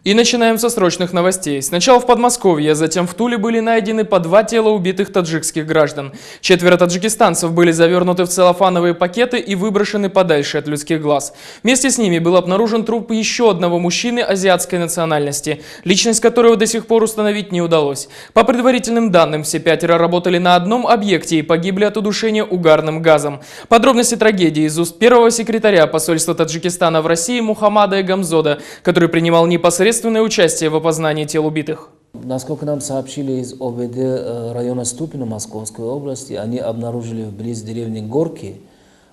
И начинаем со срочных новостей. Сначала в Подмосковье, затем в Туле были найдены по 2 тела убитых таджикских граждан. 4 таджикистанцев были завернуты в целлофановые пакеты и выброшены подальше от людских глаз. Вместе с ними был обнаружен труп еще одного мужчины азиатской национальности, личность которого до сих пор установить не удалось. По предварительным данным, все 5 работали на одном объекте и погибли от удушения угарным газом. Подробности трагедии из уст первого секретаря посольства Таджикистана в России Мухаммада Эгамзода, который принимал непосредственное участие в опознании тел убитых. Насколько нам сообщили из ОВД района Ступино Московской области, они обнаружили вблизи деревни Горки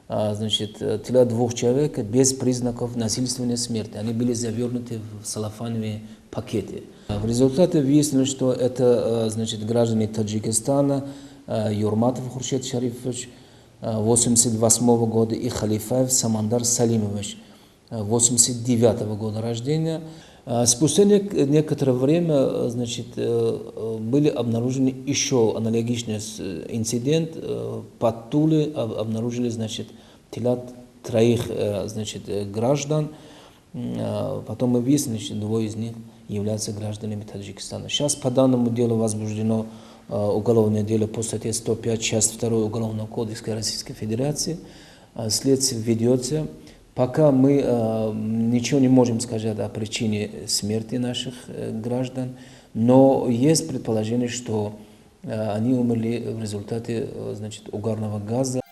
тела 2 человек без признаков насильственной смерти. Они были завернуты в целлофановые пакеты. В результате выяснилось, что это граждане Таджикистана Юрматов Хуршед Шарифович 1988 года и Халифаев Самандар Салимович 1989 года рождения. Спустя некоторое время были обнаружены еще аналогичный инцидент. Под Туле обнаружили тела 3 граждан. Потом мы выяснили, что 2 из них являются гражданами Таджикистана. Сейчас по данному делу возбуждено уголовное дело по статье 105, часть 2 Уголовного кодекса Российской Федерации. Следствие ведется. Пока мы ничего не можем сказать о причине смерти наших граждан, но есть предположение, что они умерли в результате угарного газа.